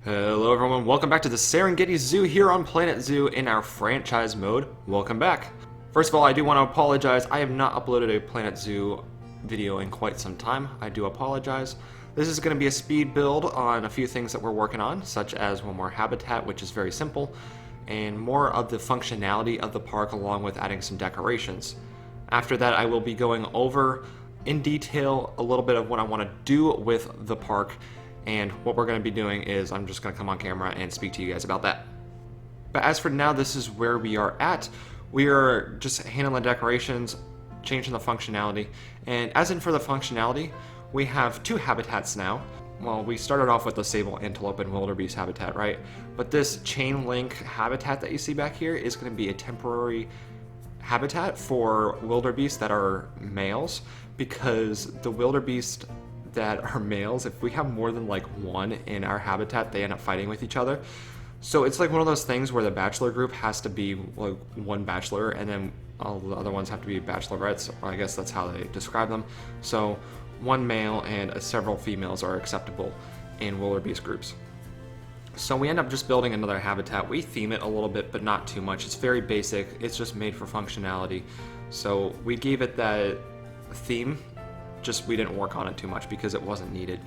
Hello everyone, welcome back to the Serengeti Zoo here on Planet Zoo in our franchise mode. Welcome back. First of all, I do want to apologize. I have not uploaded a Planet Zoo video in quite some time. I do apologize. This is going to be a speed build on a few things that we're working on, such as one more habitat, which is very simple, and more of the functionality of the park along with adding some decorations. After that, I will be going over in detail a little bit of what I want to do with the park. And what we're going to be doing is I'm just going to come on camera and speak to you guys about that. But as for now, this is where we are at. We are just handling the decorations, changing the functionality. And as in for the functionality, we have two habitats now. Well, we started off with the sable antelope and wildebeest habitat, right? But this chain link habitat that you see back here is going to be a temporary habitat for wildebeest that are males, because the wildebeest that are males, if we have more than like one in our habitat, they end up fighting with each other. So it's like one of those things where the bachelor group has to be like one bachelor and then all the other ones have to be bachelorettes, or I guess that's how they describe them. So one male and several females are acceptable in wildebeest groups. So we end up just building another habitat. We theme it a little bit, but not too much. It's very basic. It's just made for functionality. So we gave it that theme, just we didn't work on it too much because it wasn't needed.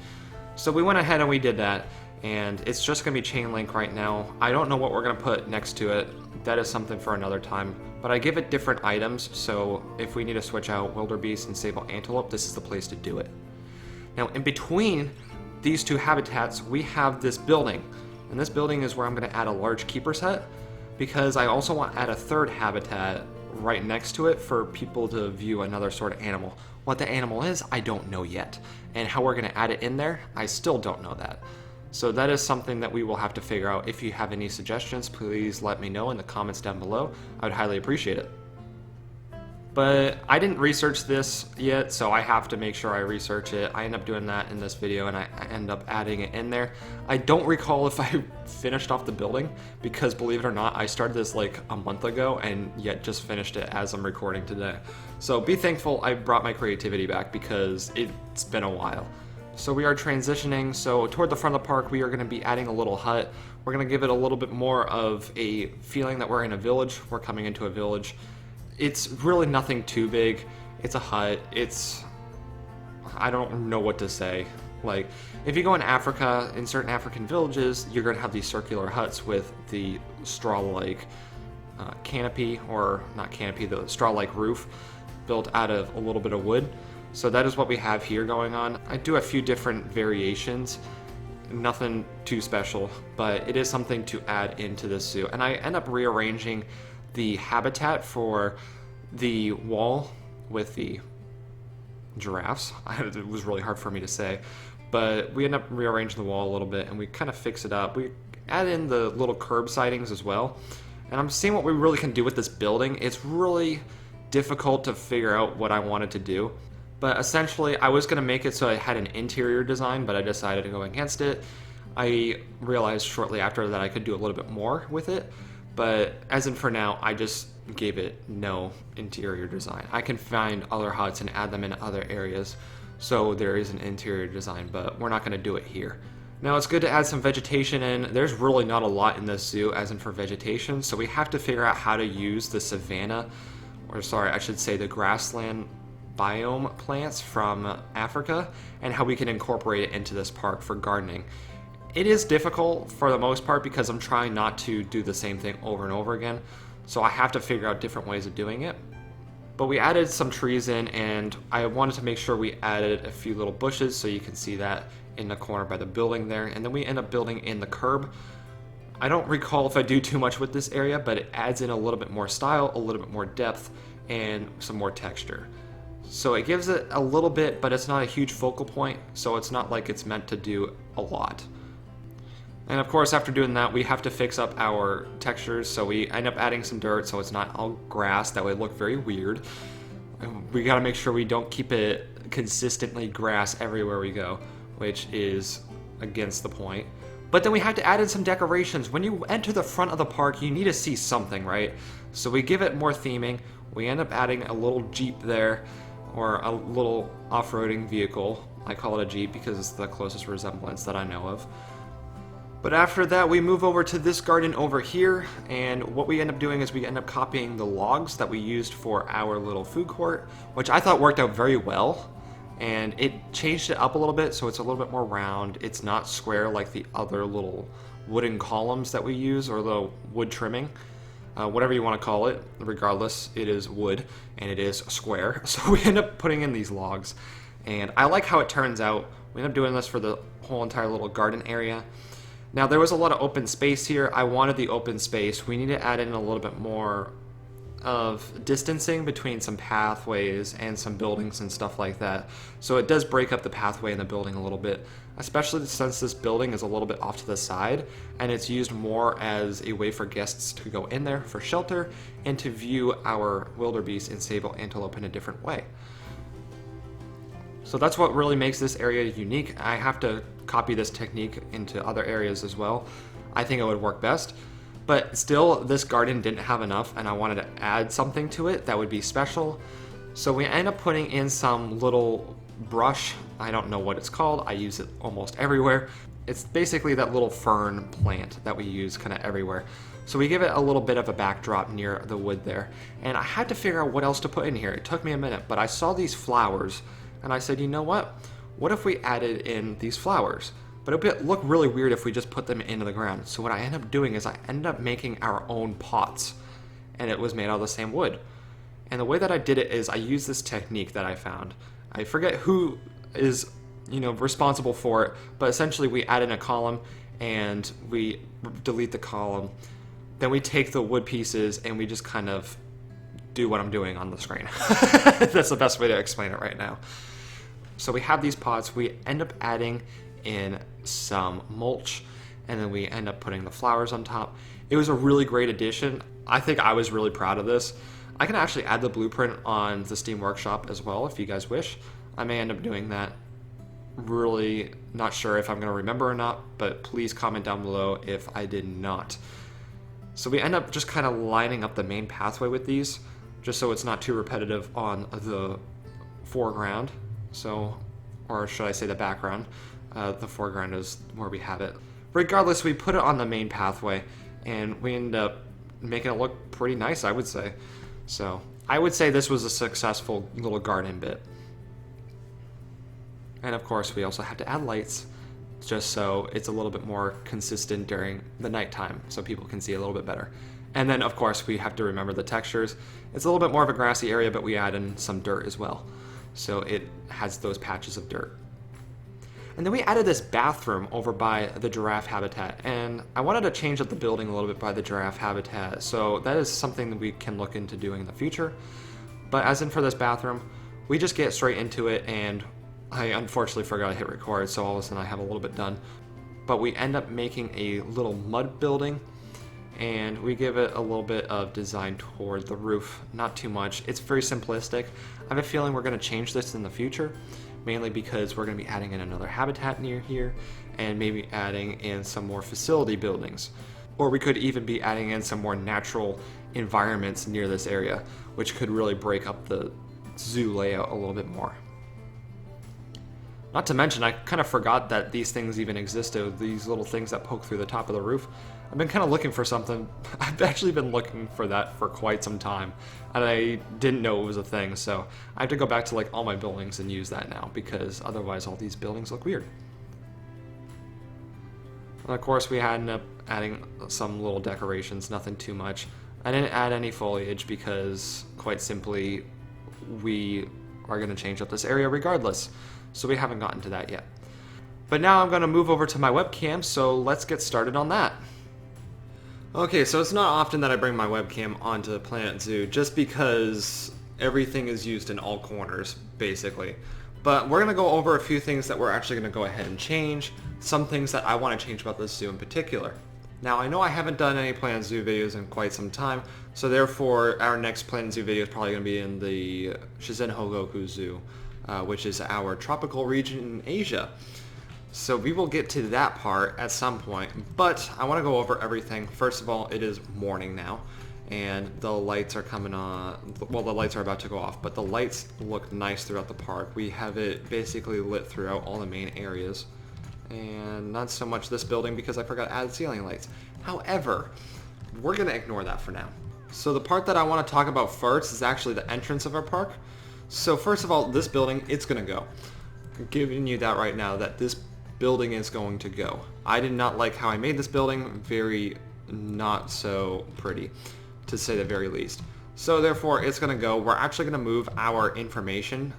So we went ahead and we did that, and it's just going to be chain link right now. I don't know what we're going to put next to it. That is something for another time. But I give it different items, so if we need to switch out wildebeest and sable antelope, this is the place to do it. Now, in between these two habitats, we have this building. And this building is where I'm going to add a large keeper set, because I also want to add a third habitat right next to it for people to view another sort of animal. What the animal is, I don't know yet. And how we're going to add it in there, I still don't know that. So that is something that we will have to figure out. If you have any suggestions, please let me know in the comments down below. I would highly appreciate it. But I didn't research this yet, so I have to make sure I research it. I end up doing that in this video, and I end up adding it in there. I don't recall if I finished off the building, because believe it or not, I started this like a month ago and yet just finished it as I'm recording today. So be thankful I brought my creativity back, because it's been a while. So we are transitioning. So toward the front of the park, we are going to be adding a little hut. We're going to give it a little bit more of a feeling that we're in a village. We're coming into a village. It's really nothing too big. It's a hut. I don't know what to say. Like, if you go in Africa, in certain African villages, you're going to have these circular huts with the straw-like canopy, or not canopy, the straw-like roof built out of a little bit of wood. So that is what we have here going on. I do a few different variations. Nothing too special, but it is something to add into this zoo. And I end up rearranging the habitat for the wall with the giraffes. It was really hard for me to say, but we end up rearranging the wall a little bit and we kind of fix it up. We add in the little curb sidings as well, and I'm seeing what we really can do with this building. It's really difficult to figure out what I wanted to do, but essentially I was going to make it so I had an interior design, but I decided to go against it. I realized shortly after that I could do a little bit more with it. But as in for now, I just gave it no interior design. I can find other huts and add them in other areas, so there is an interior design, but we're not going to do it here. Now, it's good to add some vegetation in. There's really not a lot in this zoo as in for vegetation, so we have to figure out how to use the savanna, or sorry, I should say the grassland biome plants from Africa, and how we can incorporate it into this park for gardening. It is difficult for the most part because I'm trying not to do the same thing over and over again, so I have to figure out different ways of doing it. But we added some trees in, and I wanted to make sure we added a few little bushes, so you can see that in the corner by the building there, and then we end up building in the curb. I don't recall if I do too much with this area, but it adds in a little bit more style, a little bit more depth, and some more texture. So it gives it a little bit, but it's not a huge focal point, so it's not like it's meant to do a lot. And of course, after doing that, we have to fix up our textures, so we end up adding some dirt so it's not all grass. That would look very weird. We gotta make sure we don't keep it consistently grass everywhere we go, which is against the point. But then we have to add in some decorations. When you enter the front of the park, you need to see something, right? So we give it more theming. We end up adding a little Jeep there, or a little off-roading vehicle. I call it a Jeep because it's the closest resemblance that I know of. But after that, we move over to this garden over here, and what we end up doing is we end up copying the logs that we used for our little food court, which I thought worked out very well. And it changed it up a little bit, so it's a little bit more round. It's not square like the other little wooden columns that we use, or the wood trimming. Whatever you want to call it, regardless, it is wood, and it is square. So we end up putting in these logs, and I like how it turns out. We end up doing this for the whole entire little garden area. Now, there was a lot of open space here. I wanted the open space. We need to add in a little bit more of distancing between some pathways and some buildings and stuff like that. So it does break up the pathway in the building a little bit, especially since this building is a little bit off to the side and it's used more as a way for guests to go in there for shelter and to view our wildebeest and sable antelope in a different way. So that's what really makes this area unique. I have to copy this technique into other areas as well. I think it would work best. But still, this garden didn't have enough, and I wanted to add something to it that would be special. So we end up putting in some little brush. I don't know what it's called. I use it almost everywhere. It's basically that little fern plant that we use kind of everywhere. So we give it a little bit of a backdrop near the wood there. And I had to figure out what else to put in here. It took me a minute, but I saw these flowers, and I said, you know what? What if we added in these flowers? But it would look really weird if we just put them into the ground. So what I ended up doing is I ended up making our own pots, and it was made out of the same wood. And the way that I did it is I used this technique that I found. I forget who is, responsible for it, but essentially we add in a column and we delete the column. Then we take the wood pieces and we just kind of do what I'm doing on the screen. That's the best way to explain it right now. So we have these pots. We end up adding in some mulch, and then we end up putting the flowers on top. It was a really great addition. I think I was really proud of this. I can actually add the blueprint on the Steam Workshop as well if you guys wish. I may end up doing that. Really not sure if I'm going to remember or not, but please comment down below if I did not. So we end up just kind of lining up the main pathway with these, just so it's not too repetitive on the foreground. So, or should I say the background? The foreground is where we have it. Regardless, we put it on the main pathway, and we end up making it look pretty nice, I would say. So, I would say this was a successful little garden bit. And of course, we also have to add lights, just so it's a little bit more consistent during the nighttime, so people can see a little bit better. And then, of course, we have to remember the textures. It's a little bit more of a grassy area, but we add in some dirt as well. So it has those patches of dirt. And then we added this bathroom over by the giraffe habitat, and I wanted to change up the building a little bit by the giraffe habitat, so that is something that we can look into doing in the future. But as in for this bathroom, we just get straight into it, and I unfortunately forgot to hit record, so all of a sudden I have a little bit done. But we end up making a little mud building, and we give it a little bit of design toward the roof, not too much. It's very simplistic. I have a feeling we're going to change this in the future, mainly because we're going to be adding in another habitat near here, and maybe adding in some more facility buildings. Or we could even be adding in some more natural environments near this area, which could really break up the zoo layout a little bit more. Not to mention, I kind of forgot that these things even existed, these little things that poke through the top of the roof. I've been kind of looking for something. I've actually been looking for that for quite some time, and I didn't know it was a thing, so I have to go back to like all my buildings and use that now, because otherwise all these buildings look weird. And of course, we ended up adding some little decorations, nothing too much. I didn't add any foliage because, quite simply, we are going to change up this area regardless. So we haven't gotten to that yet. But now I'm going to move over to my webcam, so let's get started on that. Okay, so it's not often that I bring my webcam onto the Planet Zoo, just because everything is used in all corners, basically. But we're going to go over a few things that we're actually going to go ahead and change, some things that I want to change about this zoo in particular. Now, I know I haven't done any Planet Zoo videos in quite some time, so therefore our next Planet Zoo video is probably going to be in the Shizenhogoku Zoo, which is our tropical region in Asia. So we will get to that part at some point, but I want to go over everything. First of all, it is morning now, and the lights are coming on. Well, the lights are about to go off, but the lights look nice throughout the park. We have it basically lit throughout all the main areas, and not so much this building because I forgot to add ceiling lights. However, we're going to ignore that for now. So the part that I want to talk about first is actually the entrance of our park. So first of all, this building, it's going to go. I'm giving you that right now, that this building is going to go. I did not like how I made this building. Very not so pretty, to say the very least. So therefore, it's going to go. We're actually going to move our information,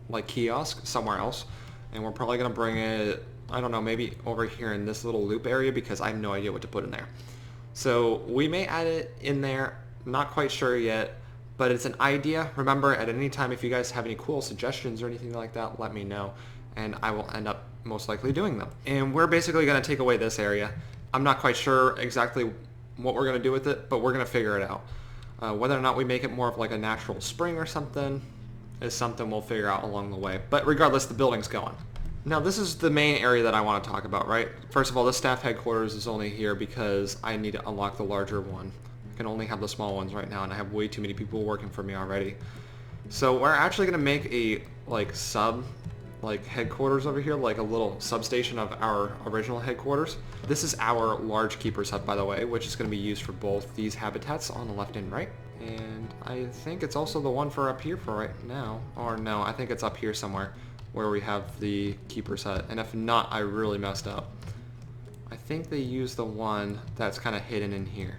like kiosk, somewhere else. And we're probably going to bring it, I don't know, maybe over here in this little loop area because I have no idea what to put in there. So we may add it in there, not quite sure yet, but it's an idea. Remember, at any time, if you guys have any cool suggestions or anything like that, let me know, and I will end up most likely doing them. And we're basically going to take away this area. I'm not quite sure exactly what we're going to do with it, but we're going to figure it out. Whether or not we make it more of like a natural spring or something is something we'll figure out along the way. But regardless, the building's going. Now this is the main area that I want to talk about, right? First of all, the staff headquarters is only here because I need to unlock the larger one. I can only have the small ones right now, and I have way too many people working for me already. So we're actually going to make a headquarters over here, like a little substation of our original headquarters. This is our large keeper's hut, by the way, which is going to be used for both these habitats on the left and right. And I think it's also the one for up here for right now. Or no, I think it's up here somewhere where we have the keeper's hut. And if not, I really messed up. I think they use the one that's kind of hidden in here.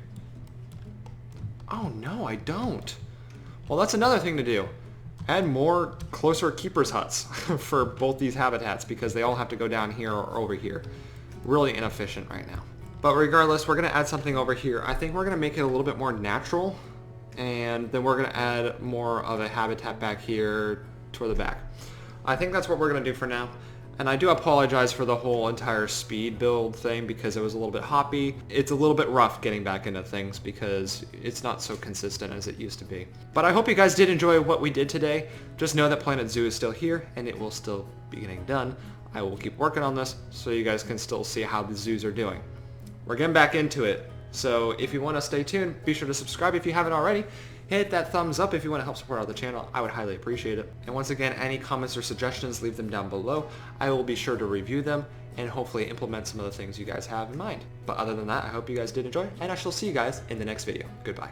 Oh no, I don't. Well, that's another thing to do. Add more closer keeper's huts for both these habitats because they all have to go down here or over here. Really inefficient right now. But regardless, we're going to add something over here. I think we're going to make it a little bit more natural, and then we're going to add more of a habitat back here toward the back. I think that's what we're going to do for now. And I do apologize for the whole entire speed build thing because it was a little bit hoppy. It's a little bit rough getting back into things because it's not so consistent as it used to be. But I hope you guys did enjoy what we did today. Just know that Planet Zoo is still here and it will still be getting done. I will keep working on this so you guys can still see how the zoos are doing. We're getting back into it. So if you want to stay tuned, be sure to subscribe if you haven't already. Hit that thumbs up if you want to help support out the channel. I would highly appreciate it. And once again, any comments or suggestions, leave them down below. I will be sure to review them and hopefully implement some of the things you guys have in mind. But other than that, I hope you guys did enjoy, and I shall see you guys in the next video. Goodbye.